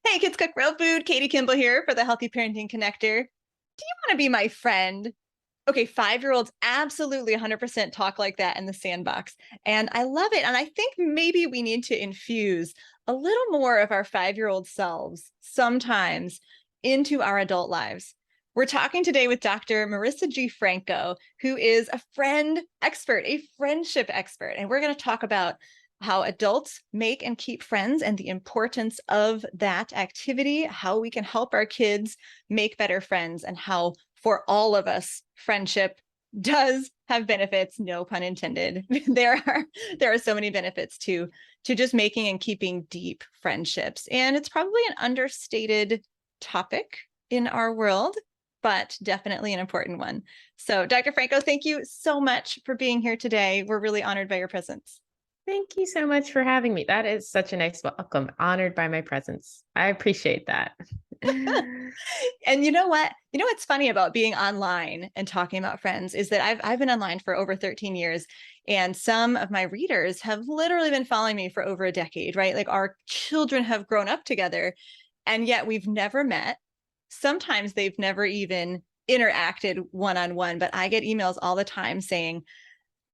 Hey, kids cook real food. Katie Kimball here for the Healthy Parenting Connector. Do you want to be my friend? Okay, 5-year-olds absolutely 100% talk like that in the sandbox. And I love it. And I think maybe we need to infuse a little more of our 5-year-old selves sometimes into our adult lives. We're talking today with Dr. Marisa G. Franco, who is a friend expert, a friendship expert. And we're going to talk about how adults make and keep friends and the importance of that activity, how we can help our kids make better friends, and how for all of us, friendship does have benefits, no pun intended. there are so many benefits to just making and keeping deep friendships. And it's probably an understated topic in our world, but definitely an important one. So, Dr. Franco, thank you so much for being here today. We're really honored by your presence. Thank you so much for having me. That is such a nice welcome. Honored by my presence. I appreciate that. And you know what? You know what's funny about being online and talking about friends is that I've been online for over 13 years, and some of my readers have literally been following me for over a decade, right? Like our children have grown up together, and yet we've never met. Sometimes they've never even interacted one-on-one, but I get emails all the time saying,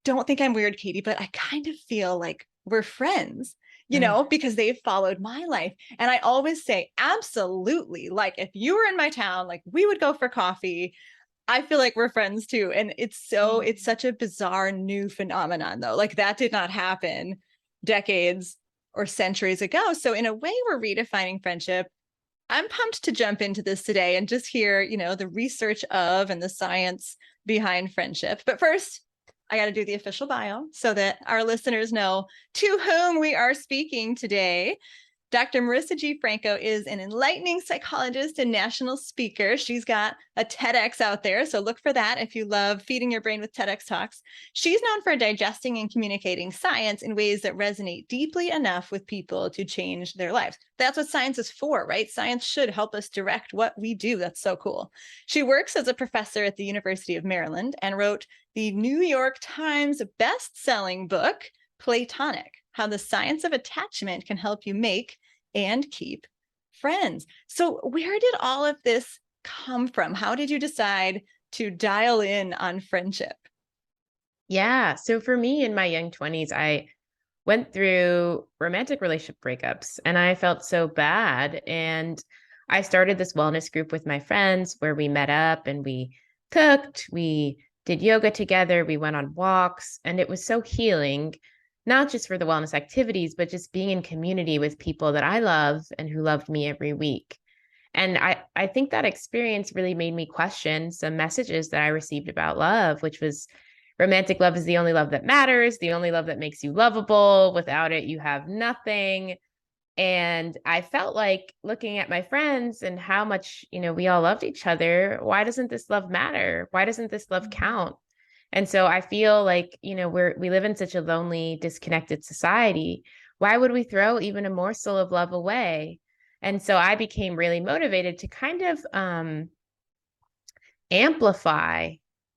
"Don't think I'm weird, Katie, but I kind of feel like we're friends." Because they've followed my life. And I always say, absolutely. Like, if you were in my town, like, we would go for coffee. I feel like we're friends too. And it's such a bizarre new phenomenon, though. Like, that did not happen decades or centuries ago. So, in a way, we're redefining friendship. I'm pumped to jump into this today and just hear, the research of and the science behind friendship. But first, I got to do the official bio so that our listeners know to whom we are speaking today. Dr. Marisa G. Franco is an enlightening psychologist and national speaker. She's got a TEDx out there, so look for that if you love feeding your brain with TEDx talks. She's known for digesting and communicating science in ways that resonate deeply enough with people to change their lives. That's what science is for, right? Science should help us direct what we do. That's so cool. She works as a professor at the University of Maryland and wrote the New York Times best-selling book, Platonic: How the Science of Attachment Can Help You Make and Keep Friends. So, where did all of this come from? How did you decide to dial in on friendship? Yeah. So for me in my young 20s, I went through romantic relationship breakups and I felt so bad. And I started this wellness group with my friends where we met up and we cooked, we did yoga together, we went on walks, and it was so healing, not just for the wellness activities, but just being in community with people that I love and who loved me every week. And I think that experience really made me question some messages that I received about love, which was romantic love is the only love that matters, the only love that makes you lovable. Without it, you have nothing. And I felt like looking at my friends and how much, we all loved each other. Why doesn't this love matter? Why doesn't this love count? And so I feel like, we live in such a lonely, disconnected society. Why would we throw even a morsel of love away? And so I became really motivated to kind of amplify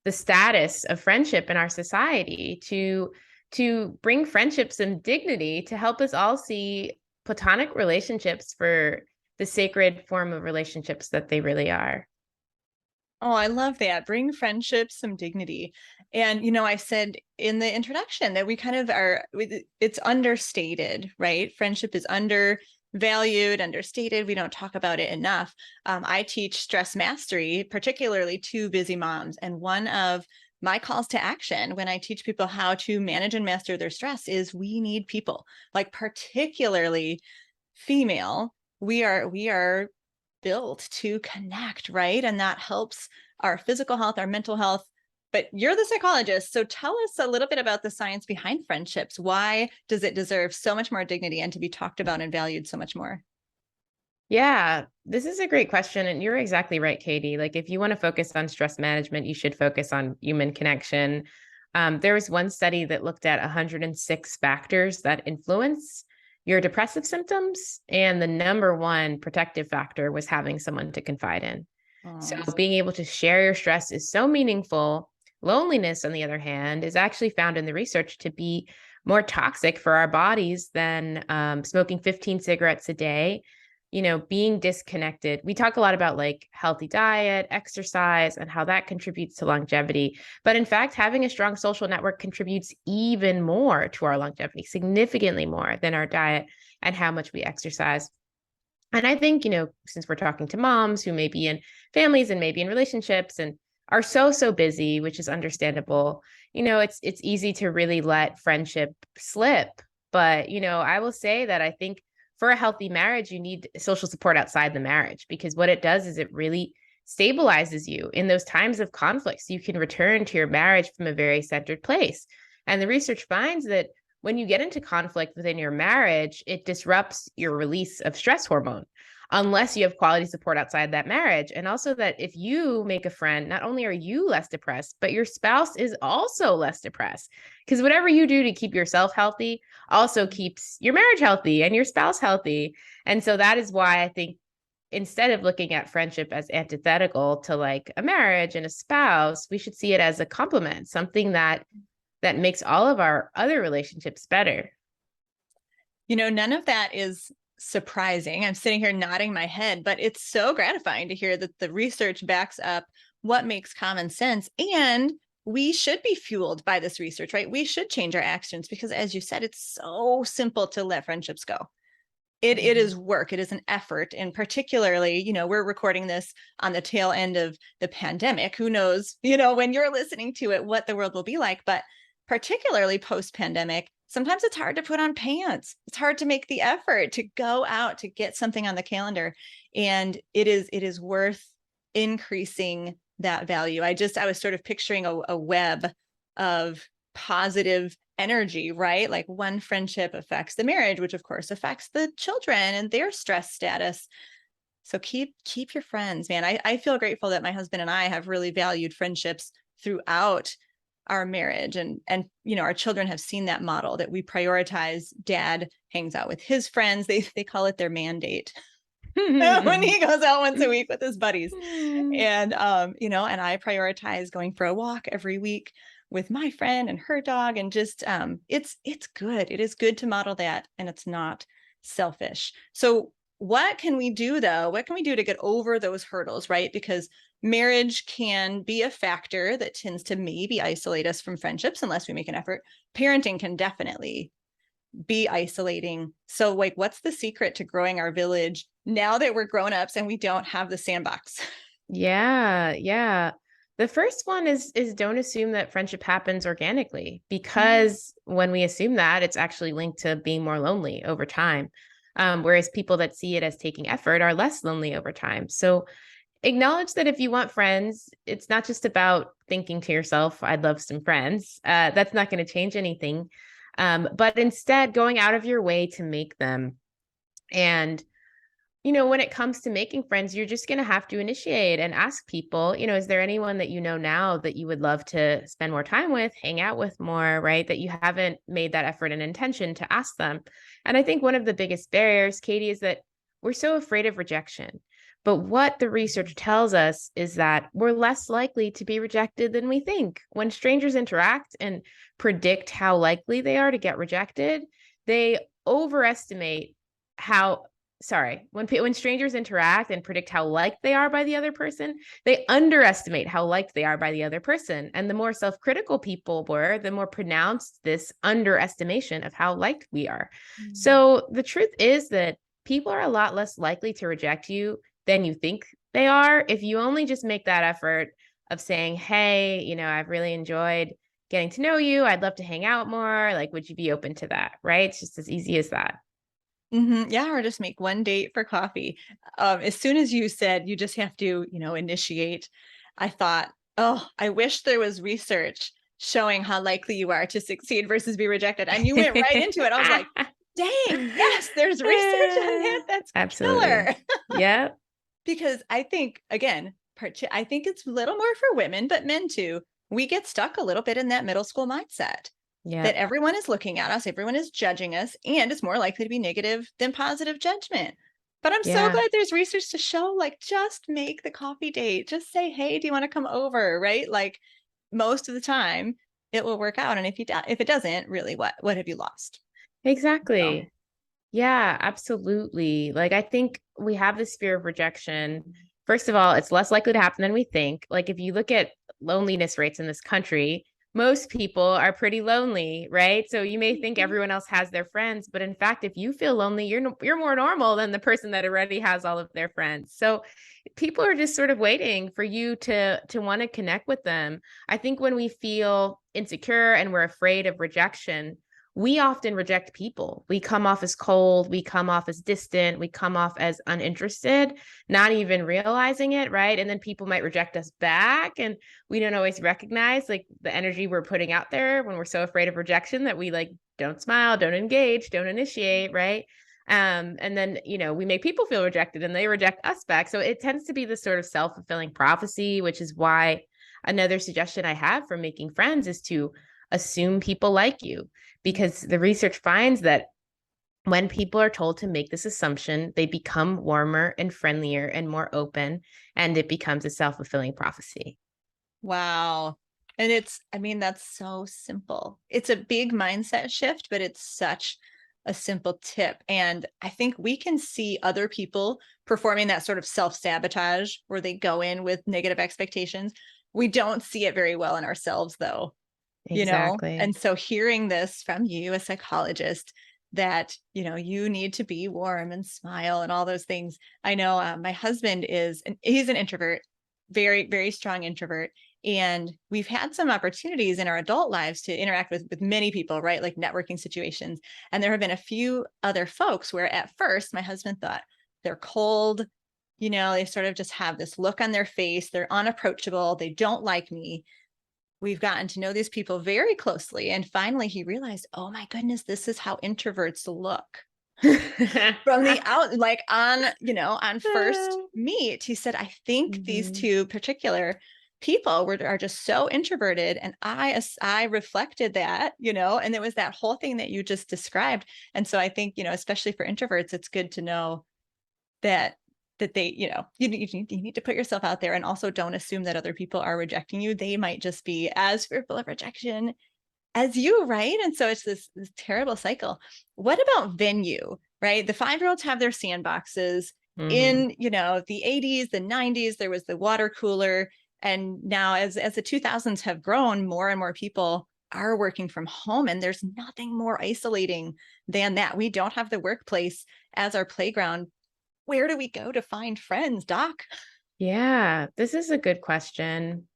the status of friendship in our society, to bring friendship some dignity, to help us all see platonic relationships for the sacred form of relationships that they really are. Oh, I love that. Bring friendship some dignity. And, I said in the introduction that we kind of it's understated, right? Friendship is undervalued, understated. We don't talk about it enough. I teach stress mastery, particularly to busy moms. And one of my calls to action when I teach people how to manage and master their stress is we need people, like particularly female. We are built to connect, right? And that helps our physical health, our mental health. But you're the psychologist. So tell us a little bit about the science behind friendships. Why does it deserve so much more dignity and to be talked about and valued so much more? Yeah, this is a great question. And you're exactly right, Katie. Like, if you want to focus on stress management, you should focus on human connection. There was one study that looked at 106 factors that influence your depressive symptoms. And the number one protective factor was having someone to confide in. So Oh, being able to share your stress is so meaningful. Loneliness, on the other hand, is actually found in the research to be more toxic for our bodies than smoking 15 cigarettes a day, being disconnected. We talk a lot about like healthy diet, exercise, and how that contributes to longevity. But in fact, having a strong social network contributes even more to our longevity, significantly more than our diet and how much we exercise. And I think, since we're talking to moms who may be in families and maybe in relationships and are so busy, which is understandable, it's easy to really let friendship slip. But, I will say that I think for a healthy marriage, you need social support outside the marriage, because what it does is it really stabilizes you in those times of conflict. So you can return to your marriage from a very centered place. And the research finds that when you get into conflict within your marriage, it disrupts your release of stress hormone unless you have quality support outside that marriage. And also that if you make a friend, not only are you less depressed, but your spouse is also less depressed, because whatever you do to keep yourself healthy also keeps your marriage healthy and your spouse healthy. And so that is why I think instead of looking at friendship as antithetical to like a marriage and a spouse, we should see it as a complement, something that makes all of our other relationships better. None of that is surprising. I'm sitting here nodding my head, but it's so gratifying to hear that the research backs up what makes common sense. And we should be fueled by this research, right? We should change our actions because, as you said, it's so simple to let friendships go. It is work. It is an effort. And particularly, we're recording this on the tail end of the pandemic. Who knows, when you're listening to it, what the world will be like. But particularly post-pandemic, sometimes it's hard to put on pants. It's hard to make the effort to go out to get something on the calendar. And it is worth increasing that value. I was sort of picturing a web of positive energy, right? Like one friendship affects the marriage, which of course affects the children and their stress status. So keep your friends, man. I feel grateful that my husband and I have really valued friendships throughout our marriage, and our children have seen that model, that we prioritize. Dad hangs out with his friends. They call it their mandate. When he goes out once a week with his buddies. And and I prioritize going for a walk every week with my friend and her dog. And just it's good. It is good to model that, and it's not selfish. So what can we do though? What can we do to get over those hurdles, right? Because marriage can be a factor that tends to maybe isolate us from friendships unless we make an effort. Parenting can definitely be isolating. So like, what's the secret to growing our village now that we're grown-ups and we don't have the sandbox? Yeah. The first one is don't assume that friendship happens organically, because when we assume that, it's actually linked to being more lonely over time. Whereas people that see it as taking effort are less lonely over time. So acknowledge that if you want friends, it's not just about thinking to yourself, I'd love some friends. That's not going to change anything. But instead going out of your way to make them. And, when it comes to making friends, you're just going to have to initiate and ask people, is there anyone that now that you would love to spend more time with, hang out with more, right? That you haven't made that effort and intention to ask them. And I think one of the biggest barriers, Katie, is that we're so afraid of rejection. But what the research tells us is that we're less likely to be rejected than we think. When strangers interact and predict how likely they are to get rejected, they overestimate when strangers interact and predict how liked they are by the other person, they underestimate how liked they are by the other person. And the more self-critical people were, the more pronounced this underestimation of how liked we are. So the truth is that people are a lot less likely to reject you than you think they are if you only just make that effort of saying, hey, I've really enjoyed getting to know you. I'd love to hang out more. Like, would you be open to that? Right? It's just as easy as that. Yeah, or just make one date for coffee. As soon as you said you just have to, initiate, I thought, oh, I wish there was research showing how likely you are to succeed versus be rejected. And you went right into it. I was like, dang, yes, there's research on that. That's Absolutely. killer. Yeah. Because I think, again, I think it's a little more for women, but men too. We get stuck a little bit in that middle school mindset. Yeah. That everyone is looking at us, everyone is judging us, and it's more likely to be negative than positive judgment. But I'm so glad there's research to show, like, just make the coffee date. Just say, hey, do you want to come over? Right? Like, most of the time it will work out. And if it doesn't, really, what have you lost? Exactly. Yeah, absolutely. Like, I think we have this fear of rejection. First of all, it's less likely to happen than we think. Like, if you look at loneliness rates in this country, most people are pretty lonely, right? So you may think Mhm. everyone else has their friends, but in fact, if you feel lonely, you're more normal than the person that already has all of their friends. So people are just sort of waiting for you to want to connect with them. I think when we feel insecure and we're afraid of rejection, we often reject people. We come off as cold, we come off as distant, we come off as uninterested, not even realizing it, right? And then people might reject us back, and we don't always recognize like the energy we're putting out there when we're so afraid of rejection that we like don't smile, don't engage, don't initiate, right? And then, we make people feel rejected and they reject us back. So it tends to be this sort of self-fulfilling prophecy, which is why another suggestion I have for making friends is to assume people like you, because the research finds that when people are told to make this assumption, they become warmer and friendlier and more open, and it becomes a self-fulfilling prophecy. Wow. And I mean, that's so simple. It's a big mindset shift, but it's such a simple tip. And I think we can see other people performing that sort of self-sabotage where they go in with negative expectations. We don't see it very well in ourselves, though, Exactly. And so hearing this from you, a psychologist, that, you need to be warm and smile and all those things. I know my husband he's an introvert, very, very strong introvert. And we've had some opportunities in our adult lives to interact with many people, right? Like networking situations. And there have been a few other folks where at first my husband thought they're cold, they sort of just have this look on their face. They're unapproachable. They don't like me. We've gotten to know these people very closely. And finally, he realized, oh my goodness, this is how introverts look from the out, like on first meet. He said, I think these Mhm. two particular people are just so introverted. And I reflected that, and it was that whole thing that you just described. And so I think, especially for introverts, it's good to know that they, you need to put yourself out there, and also don't assume that other people are rejecting you. They might just be as fearful of rejection as you, right? And so it's this terrible cycle. What about venue, right? The 5-year-olds have their sandboxes. Mhm. In, the 80s, the 90s, there was the water cooler. And now as the 2000s have grown, more and more people are working from home, and there's nothing more isolating than that. We don't have the workplace as our playground. Where do we go to find friends, Doc? Yeah, this is a good question.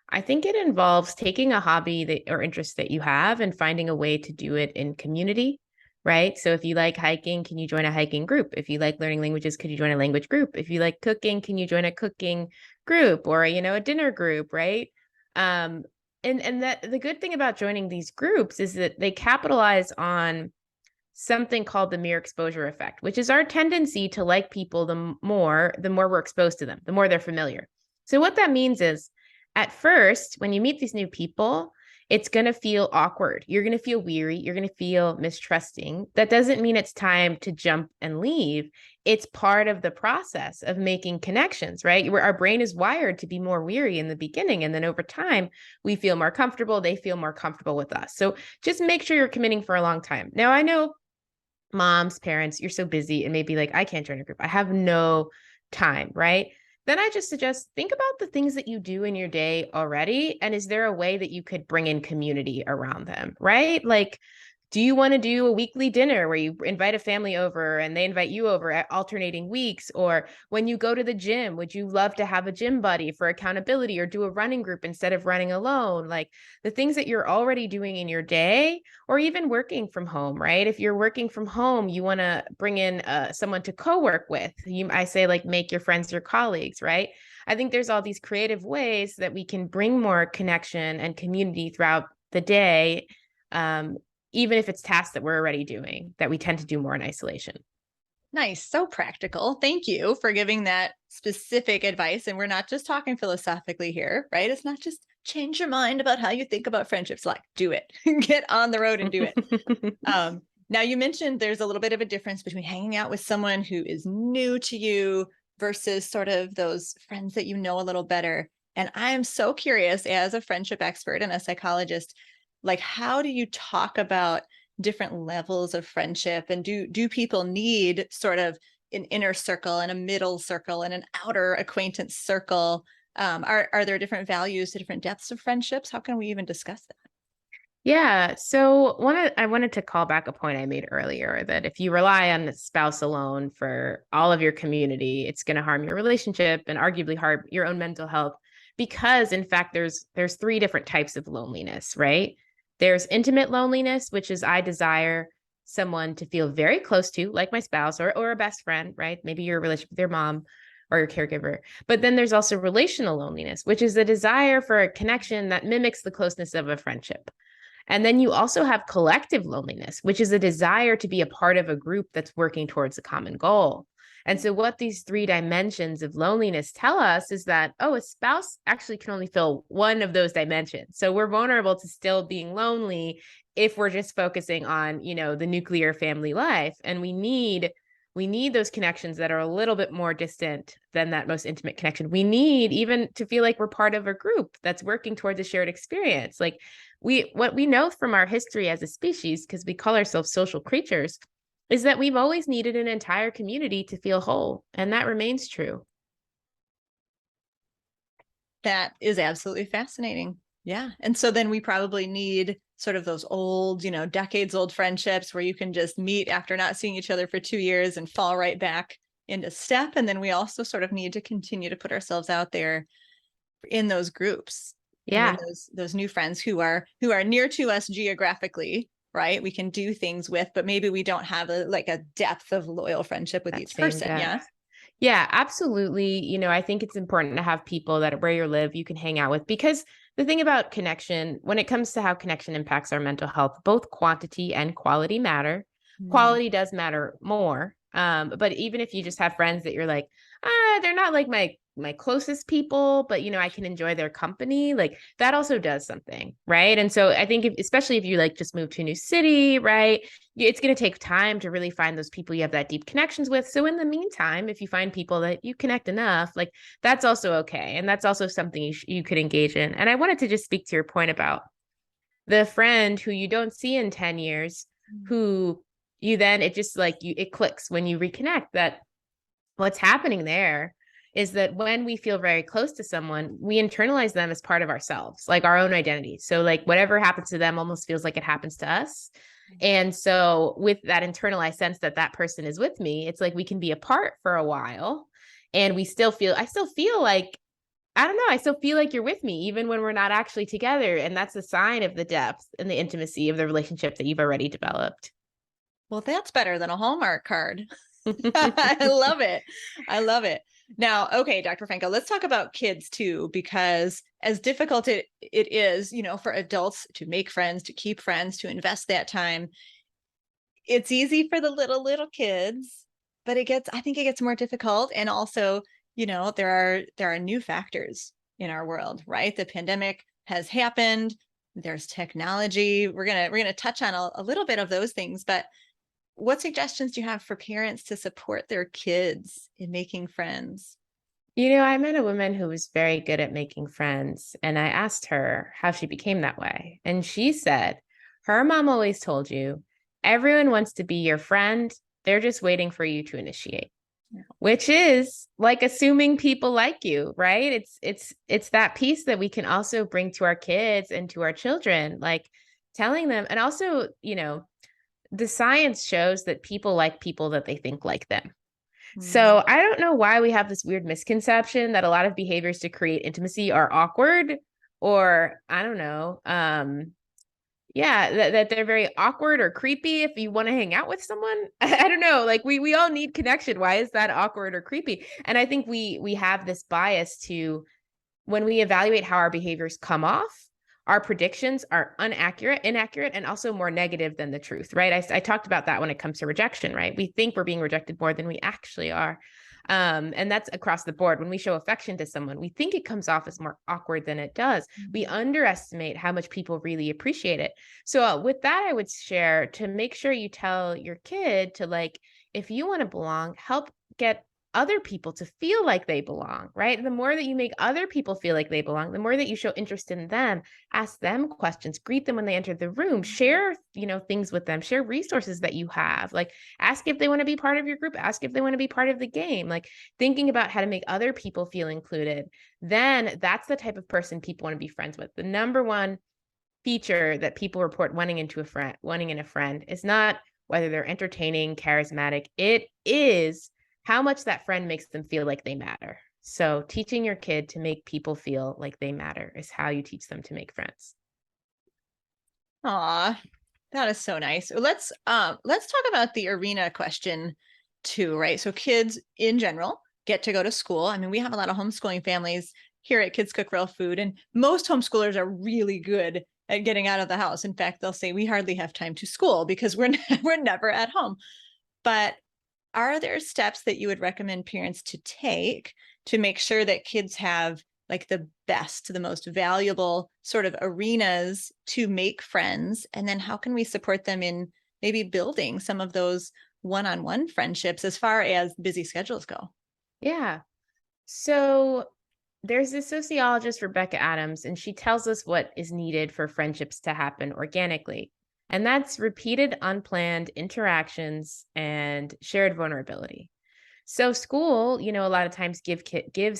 I think it involves taking a hobby that or interest that you have and finding a way to do it in community, right? So if you like hiking, can you join a hiking group? If you like learning languages, could you join a language group? If you like cooking, can you join a cooking group or a dinner group, right? Um, and that the good thing about joining these groups is that they capitalize on something called the mere exposure effect, which is our tendency to like people the more we're exposed to them, the more they're familiar. So what that means is at first, when you meet these new people, it's going to feel awkward. You're going to feel weary. You're going to feel mistrusting. That doesn't mean it's time to jump and leave. It's part of the process of making connections, right? Where our brain is wired to be more weary in the beginning. And then over time, we feel more comfortable. They feel more comfortable with us. So just make sure you're committing for a long time. Now, I know moms, parents, you're so busy and maybe like, I can't join a group. I have no time, right? Then I just suggest think about the things that you do in your day already. And is there a way that you could bring in community around them, right? Like, do you want to do a weekly dinner where you invite a family over and they invite you over at alternating weeks? Or when you go to the gym, would you love to have a gym buddy for accountability or do a running group instead of running alone? Like the things that you're already doing in your day or even working from home, right? If you're working from home, you want to bring in someone to co-work with. I say like make your friends your colleagues, right? I think there's all these creative ways that we can bring more connection and community throughout the day, um, even if it's tasks that we're already doing that we tend to do more in isolation. Nice. So practical. Thank you for giving that specific advice. And we're not just talking philosophically here, right? It's not just change your mind about how you think about friendships, like do it, get on the road and do it. Now, you mentioned there's a little bit of a difference between hanging out with someone who is new to you versus sort of those friends that you know a little better. And I am so curious, as a friendship expert and a psychologist, like, how do you talk about different levels of friendship, and do people need sort of an inner circle and a middle circle and an outer acquaintance circle? Are there different values to different depths of friendships? How can we even discuss that? Yeah. So I wanted to call back a point I made earlier that if you rely on the spouse alone for all of your community, it's going to harm your relationship and arguably harm your own mental health. Because in fact, there's three different types of loneliness, right? There's intimate loneliness, which is I desire someone to feel very close to, like my spouse or a best friend, right? Maybe your relationship with your mom or your caregiver. But then there's also relational loneliness, which is the desire for a connection that mimics the closeness of a friendship. And then you also have collective loneliness, which is a desire to be a part of a group that's working towards a common goal. And so, what these three dimensions of loneliness tell us is that, oh, a spouse actually can only fill one of those dimensions. So, we're vulnerable to still being lonely if we're just focusing on, the nuclear family life. And we need those connections that are a little bit more distant than that most intimate connection. We need even to feel like we're part of a group that's working towards a shared experience. Like what we know from our history as a species, because we call ourselves social creatures, is that we've always needed an entire community to feel whole. And that remains true. That is absolutely fascinating. Yeah. And so then we probably need sort of those old, decades old friendships where you can just meet after not seeing each other for 2 years and fall right back into step. And then we also sort of need to continue to put ourselves out there in those groups and in Yeah, those new friends who are near to us geographically, right? We can do things with, but maybe we don't have a depth of loyal friendship with that each same person. depth. Yeah. Yeah, absolutely. I think it's important to have people that where you live, you can hang out with, because the thing about connection, when it comes to how connection impacts our mental health, both quantity and quality matter. Mm. Quality does matter more. But even if you just have friends that you're like, they're not like my closest people, but I can enjoy their company, like that also does something, right? And so I think especially if you like just move to a new city, right? It's going to take time to really find those people you have that deep connections with. So in the meantime, if you find people that you connect enough, like that's also okay. And that's also something you could engage in. And I wanted to just speak to your point about the friend who you don't see in 10 years, who you then, it just like it clicks when you reconnect that what's happening there is that when we feel very close to someone, we internalize them as part of ourselves, like our own identity. So like whatever happens to them almost feels like it happens to us. And so with that internalized sense that that person is with me, it's like we can be apart for a while and I still feel like, I don't know, I still feel like you're with me even when we're not actually together. And that's a sign of the depth and the intimacy of the relationship that you've already developed. Well, that's better than a Hallmark card. I love it. I love it. Now, okay, Dr. Franco, let's talk about kids too, because as difficult it is, for adults to make friends, to keep friends, to invest that time, it's easy for the little kids, but I think it gets more difficult. And also, there are new factors in our world, right? The pandemic has happened. There's technology. We're gonna touch on a little bit of those things, but what suggestions do you have for parents to support their kids in making friends? I met a woman who was very good at making friends, and I asked her how she became that way. And she said, her mom always told you, everyone wants to be your friend. They're just waiting for you to initiate, which is like assuming people like you, right? It's that piece that we can also bring to our kids and to our children, like telling them. And also, the science shows that people like people that they think like them. Mm. So I don't know why we have this weird misconception that a lot of behaviors to create intimacy are awkward, or I don't know. Yeah, that they're very awkward or creepy if you want to hang out with someone. I don't know. Like we all need connection. Why is that awkward or creepy? And I think we have this bias to, when we evaluate how our behaviors come off, our predictions are inaccurate, and also more negative than the truth, right? I talked about that when it comes to rejection, right? We think we're being rejected more than we actually are. And that's across the board. When we show affection to someone, we think it comes off as more awkward than it does. We underestimate how much people really appreciate it. So with that, I would share to make sure you tell your kid to, like, if you want to belong, help get other people to feel like they belong, right? The more that you make other people feel like they belong, the more that you show interest in them, ask them questions, greet them when they enter the room, share, things with them, share resources that you have. Like ask if they want to be part of your group, ask if they want to be part of the game. Like thinking about how to make other people feel included. Then that's the type of person people want to be friends with. The number one feature that people report wanting in a friend is not whether they're entertaining, charismatic. It is how much that friend makes them feel like they matter. So teaching your kid to make people feel like they matter is how you teach them to make friends. Aw, that is so nice. Let's talk about the arena question too, right? So kids in general get to go to school. I mean, we have a lot of homeschooling families here at Kids Cook Real Food, and most homeschoolers are really good at getting out of the house. In fact, they'll say we hardly have time to school because we're never at home. But are there steps that you would recommend parents to take to make sure that kids have like the best, the most valuable sort of arenas to make friends? And then how can we support them in maybe building some of those one-on-one friendships as far as busy schedules go? Yeah. So there's this sociologist, Rebecca Adams, and she tells us what is needed for friendships to happen organically. And that's repeated unplanned interactions and shared vulnerability. So school, a lot of times gives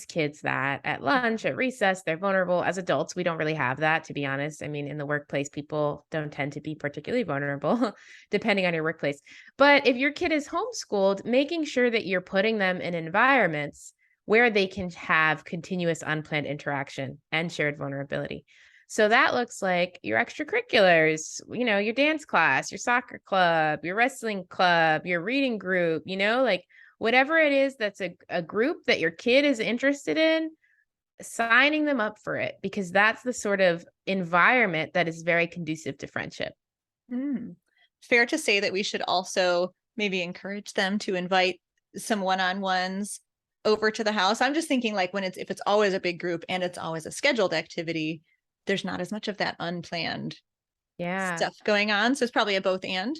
kids that at lunch, at recess, they're vulnerable. As adults, we don't really have that, to be honest. I mean, in the workplace, people don't tend to be particularly vulnerable, depending on your workplace. But if your kid is homeschooled, making sure that you're putting them in environments where they can have continuous unplanned interaction and shared vulnerability. So that looks like your extracurriculars, your dance class, your soccer club, your wrestling club, your reading group, like whatever it is that's a group that your kid is interested in, signing them up for it, because that's the sort of environment that is very conducive to friendship. Mm. Fair to say that we should also maybe encourage them to invite some one-on-ones over to the house. I'm just thinking like if it's always a big group and it's always a scheduled activity, there's not as much of that unplanned Yeah. stuff going on. So it's probably a both and.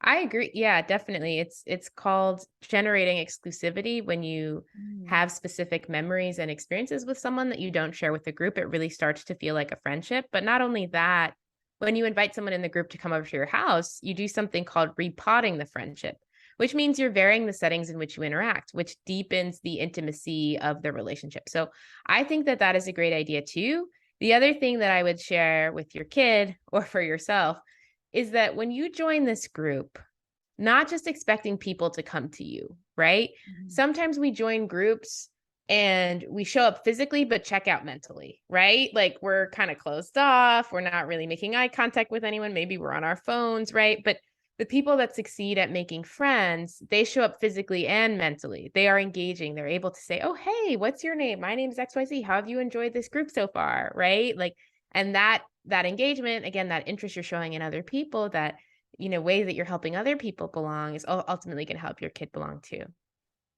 I agree. Yeah, definitely. It's called generating exclusivity when you Mm. have specific memories and experiences with someone that you don't share with the group. It really starts to feel like a friendship. But not only that, when you invite someone in the group to come over to your house, you do something called repotting the friendship, which means you're varying the settings in which you interact, which deepens the intimacy of the relationship. So I think that that is a great idea too. The other thing that I would share with your kid or for yourself is that when you join this group, not just expecting people to come to you, right? Mhm. Sometimes we join groups and we show up physically, but check out mentally, right? Like we're kind of closed off. We're not really making eye contact with anyone. Maybe we're on our phones, right? But the people that succeed at making friends, they show up physically and mentally. They are engaging. They're able to say, oh, hey, what's your name? My name is XYZ. How have you enjoyed this group so far? Right? Like, and that engagement, again, that interest you're showing in other people, that way that you're helping other people belong is ultimately going to help your kid belong too.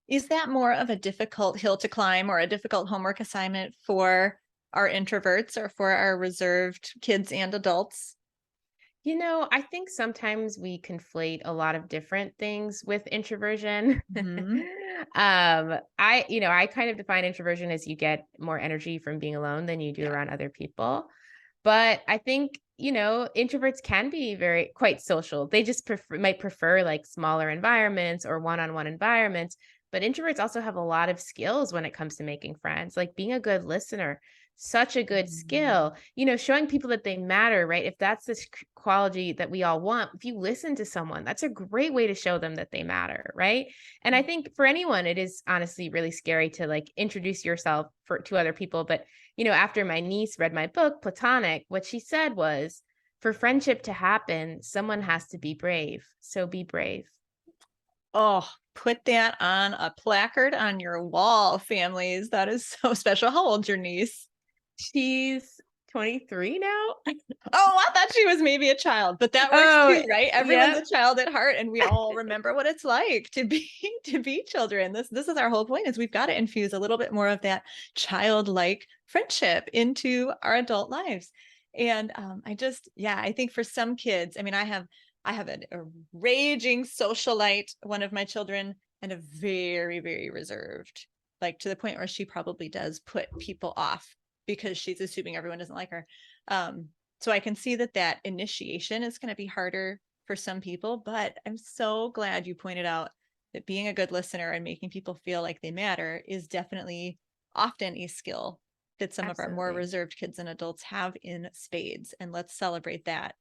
Is that more of a difficult hill to climb or a difficult homework assignment for our introverts or for our reserved kids and adults? I think sometimes we conflate a lot of different things with introversion. Mhm. I kind of define introversion as you get more energy from being alone than you do Yeah. around other people. But I think, introverts can be quite social. They just might prefer like smaller environments or one-on-one environments. But introverts also have a lot of skills when it comes to making friends, like being a good listener, such a good Mhm. skill, showing people that they matter, right? If that's this quality that we all want, if you listen to someone, that's a great way to show them that they matter, right? And I think for anyone, it is honestly really scary to like introduce yourself to other people. But after my niece read my book, Platonic, what she said was, for friendship to happen, someone has to be brave. So be brave. Oh, put that on a placard on your wall, families. That is so special. How old's your niece? She's 23 now. Oh, I thought she was maybe a child, but that works Oh, too, right? Everyone's yep. a child at heart, and we all remember what it's like to be to be children. This is our whole point, is we've got to infuse a little bit more of that childlike friendship into our adult lives. And I think for some kids, I mean, I have a raging socialite, one of my children, and a very, very reserved, like to the point where she probably does put people off because she's assuming everyone doesn't like her. So I can see that that initiation is going to be harder for some people, but I'm so glad you pointed out that being a good listener and making people feel like they matter is definitely often a skill that some of our more Absolutely. reserved kids and adults have in spades. And let's celebrate that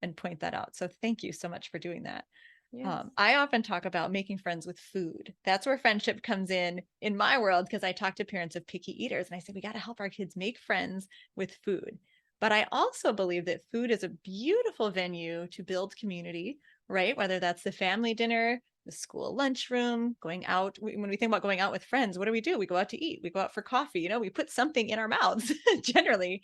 and point that out. So thank you so much for doing that. Yes. I often talk about making friends with food. That's where friendship comes in my world, because I talk to parents of picky eaters and I say, we got to help our kids make friends with food. But I also believe that food is a beautiful venue to build community, right? Whether that's the family dinner, the school lunchroom, going out. When we think about going out with friends, what do? We go out to eat, we go out for coffee, we put something in our mouths generally.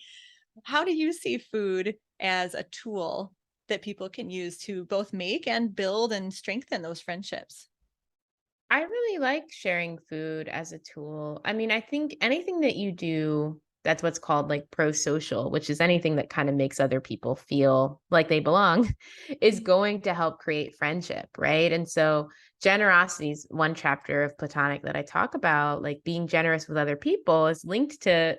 How do you see food as a tool that people can use to both make and build and strengthen those friendships? I really like sharing food as a tool. I mean, I think anything that you do that's what's called like pro-social, which is anything that kind of makes other people feel like they belong, is going to help create friendship, right? And so generosity is one chapter of Platonic that I talk about, like being generous with other people is linked to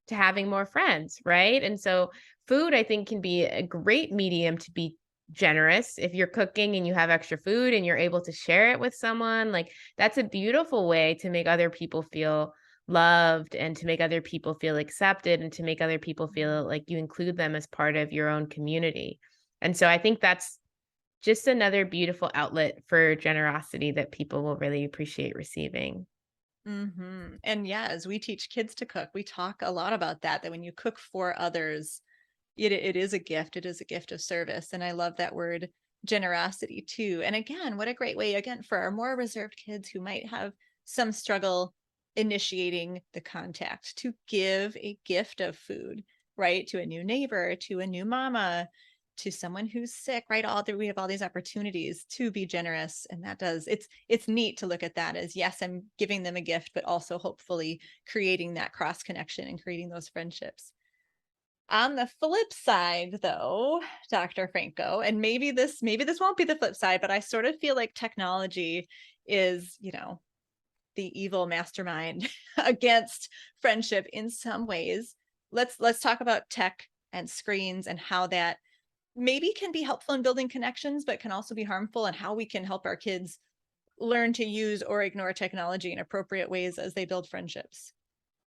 having more friends, right? And so food, I think, can be a great medium to be generous. If you're cooking and you have extra food and you're able to share it with someone, like that's a beautiful way to make other people feel loved and to make other people feel accepted and to make other people feel like you include them as part of your own community. And so I think that's just another beautiful outlet for generosity that people will really appreciate receiving. And yeah, as we teach kids to cook, we talk a lot about that, that when you cook for others, it is a gift. It is a gift of service. And I love that word generosity too. And again, what a great way, again, for our more reserved kids who might have some struggle initiating the contact, to give a gift of food, right? To a new neighbor, to a new mama, to someone who's sick, right? We have all these opportunities to be generous. And that does, it's neat to look at that as, yes, I'm giving them a gift, but also hopefully creating that cross connection and creating those friendships. On the flip side, though, Dr. Franco, and maybe this won't be the flip side, but I sort of feel like technology is, the evil mastermind against friendship in some ways. Let's talk about tech and screens and how that maybe can be helpful in building connections, but can also be harmful, and how we can help our kids learn to use or ignore technology in appropriate ways as they build friendships.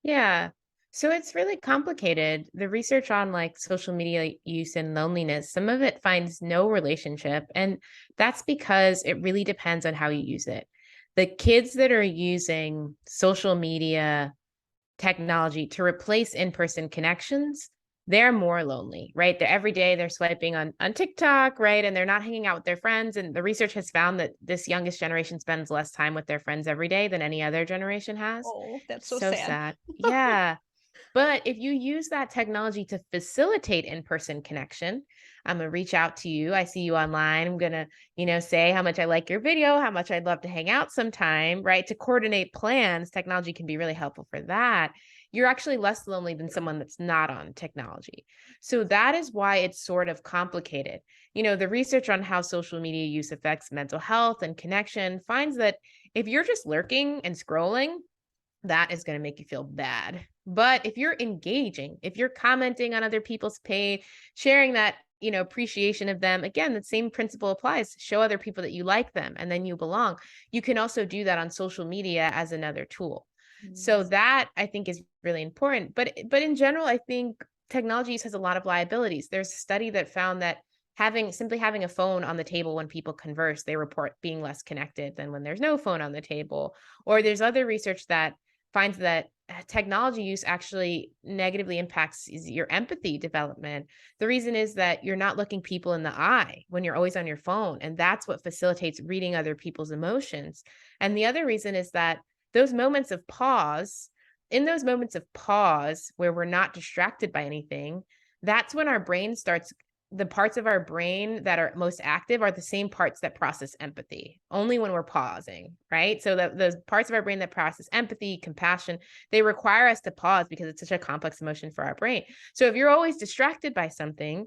Yeah. So it's really complicated. The research on like social media use and loneliness, some of it finds no relationship. And that's because it really depends on how you use it. The kids that are using social media technology to replace in-person connections, they're more lonely, right? They're every day they're swiping on TikTok, right? And they're not hanging out with their friends. And the research has found that this youngest generation spends less time with their friends every day than any other generation has. Oh, that's so So sad. sad. Yeah. But if you use that technology to facilitate in-person connection, I'm going to reach out to you. I see you online. I'm going to, say how much I like your video, how much I'd love to hang out sometime, right? To coordinate plans, technology can be really helpful for that. You're actually less lonely than someone that's not on technology. So that is why it's sort of complicated. The research on how social media use affects mental health and connection finds that if you're just lurking and scrolling, that is going to make you feel bad. But if you're engaging, if you're commenting on other people's page, sharing that, appreciation of them, again, the same principle applies. Show other people that you like them and then you belong. You can also do that on social media as another tool. So Yes. that I think is really important. But in general, I think technology use has a lot of liabilities. There's a study that found that simply having a phone on the table when people converse, they report being less connected than when there's no phone on the table. Or there's other research that finds that technology use actually negatively impacts your empathy development. The reason is that you're not looking people in the eye when you're always on your phone, and that's what facilitates reading other people's emotions. And the other reason is that those moments of pause, in those moments of pause where we're not distracted by anything, that's when our brain starts the parts of our brain that are most active are the same parts that process empathy, only when we're pausing, right? So those parts of our brain that process empathy, compassion, they require us to pause because it's such a complex emotion for our brain. So if you're always distracted by something,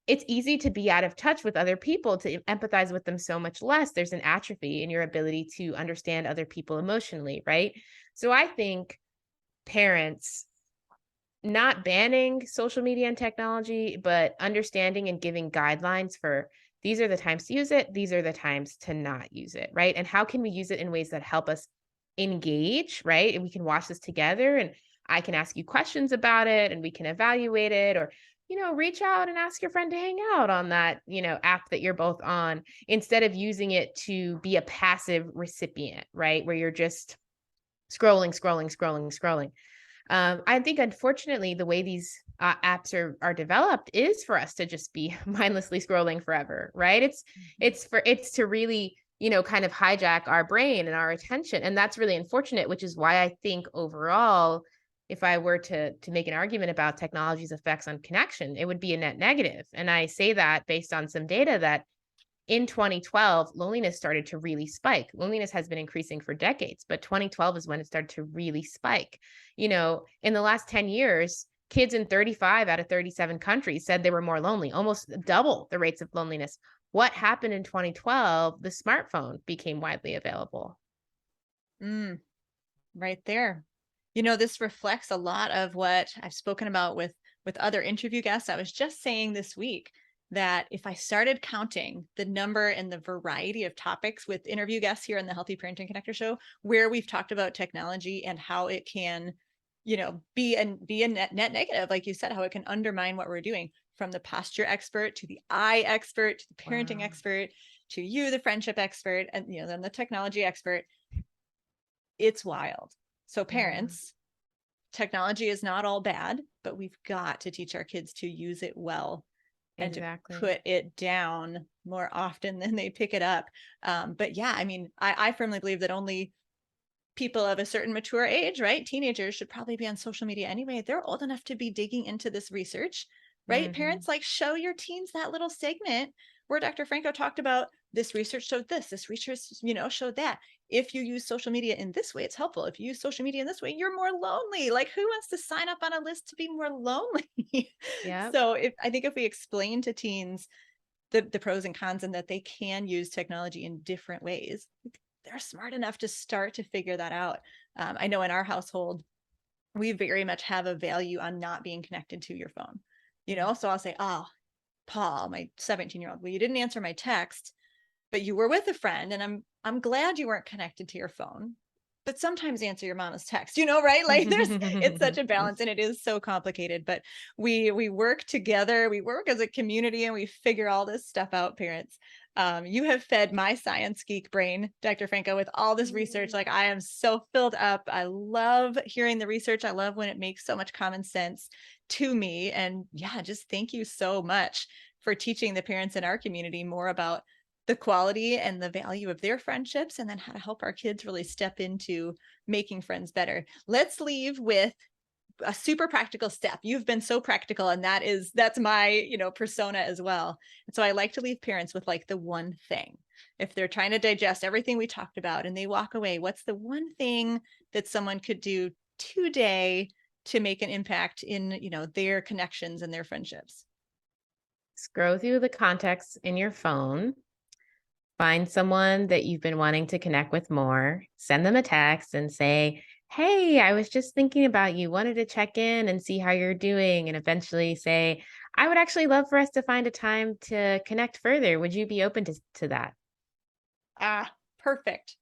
it's easy to be out of touch with other people, to empathize with them so much less. There's an atrophy in your ability to understand other people emotionally, right? So I think parents not banning social media and technology, but understanding and giving guidelines for these are the times to use it, these are the times to not use it, right? And how can we use it in ways that help us engage, right? And we can watch this together and I can ask you questions about it and we can evaluate it or reach out and ask your friend to hang out on that, app that you're both on instead of using it to be a passive recipient, right? Where you're just scrolling. I think unfortunately the way these apps are developed is for us to just be mindlessly scrolling forever, right? It's to really kind of hijack our brain and our attention, and that's really unfortunate. Which is why I think overall, if I were to make an argument about technology's effects on connection, it would be a net negative. And I say that based on some data that in 2012, loneliness started to really spike. Loneliness has been increasing for decades, but 2012 is when it started to really spike. In the last 10 years, kids in 35 out of 37 countries said they were more lonely, almost double the rates of loneliness. What happened in 2012? The smartphone became widely available. Mm, right there. This reflects a lot of what I've spoken about with other interview guests. I was just saying this week that if I started counting the number and the variety of topics with interview guests here on the Healthy Parenting Connector show, where we've talked about technology and how it can, be a net negative, like you said, how it can undermine what we're doing, from the posture expert to the eye expert to the parenting Wow. expert to you, the friendship expert, and then the technology expert. It's wild. So Yeah, parents, technology is not all bad, but we've got to teach our kids to use it well and to exactly. put it down more often than they pick it up. But yeah, I mean, I firmly believe that only people of a certain mature age, right? Teenagers should probably be on social media anyway. They're old enough to be digging into this research, right? Hmm. Parents, like, show your teens that little segment where Dr. Franco talked about this research showed this research, showed that. If you use social media in this way, it's helpful. If you use social media in this way, you're more lonely. Like, who wants to sign up on a list to be more lonely? Yep. So I think if we explain to teens the pros and cons and that they can use technology in different ways, they're smart enough to start to figure that out. I know in our household, we very much have a value on not being connected to your phone. So I'll say, oh, Paul, my 17-year-old, well, you didn't answer my text, but you were with a friend, and I'm glad you weren't connected to your phone. But sometimes answer your mama's text, right? Like, it's such a balance, and it is so complicated. But we work together, we work as a community, and we figure all this stuff out, parents. You have fed my science geek brain, Dr. Franco, with all this research. Like, I am so filled up. I love hearing the research. I love when it makes so much common sense to me. And yeah, just thank you so much for teaching the parents in our community more about the quality and the value of their friendships, and then how to help our kids really step into making friends better. Let's leave with a super practical step. You've been so practical, and that's my, persona as well. And so I like to leave parents with, like, the one thing. If they're trying to digest everything we talked about and they walk away, what's the one thing that someone could do today to make an impact in, their connections and their friendships? Scroll through the contacts in your phone. Find someone that you've been wanting to connect with more, send them a text and say, "Hey, I was just thinking about you, wanted to check in and see how you're doing." And eventually say, "I would actually love for us to find a time to connect further. Would you be open to that?" Ah, perfect.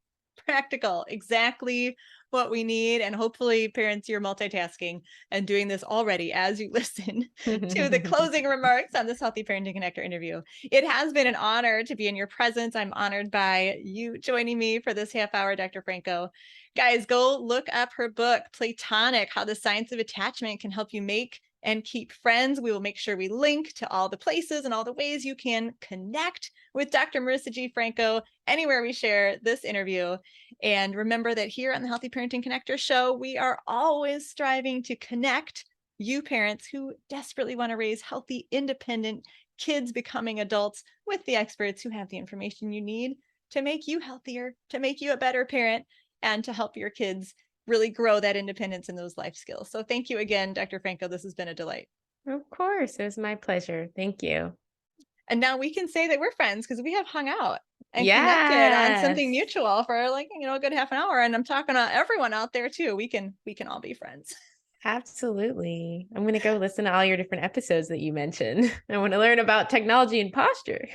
Practical. Exactly what we need. And hopefully, parents, you're multitasking and doing this already as you listen to the closing remarks on this Healthy Parenting Connector interview. It has been an honor to be in your presence. I'm honored by you joining me for this half hour, Dr. Franco. Guys, go look up her book, Platonic: How the Science of Attachment Can Help You Make and Keep Friends. We will make sure we link to all the places and all the ways you can connect with Dr. Marisa G. Franco anywhere we share this interview. And remember that here on the Healthy Parenting Connector show, we are always striving to connect you parents who desperately want to raise healthy, independent kids becoming adults with the experts who have the information you need to make you healthier, to make you a better parent, and to help your kids really grow that independence and those life skills. So thank you again, Dr. Franco. This has been a delight. Of course, it was my pleasure. Thank you. And now we can say that we're friends because we have hung out and connected on something Yes. mutual for like, a good half an hour. And I'm talking to everyone out there too. We can all be friends. Absolutely. I'm going to go listen to all your different episodes that you mentioned. I want to learn about technology and posture.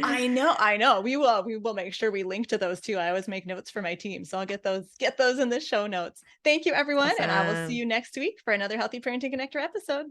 I know. We will make sure we link to those too. I always make notes for my team. So I'll get those in the show notes. Thank you, everyone. And I will see Awesome. you next week for another Healthy Parenting Connector episode.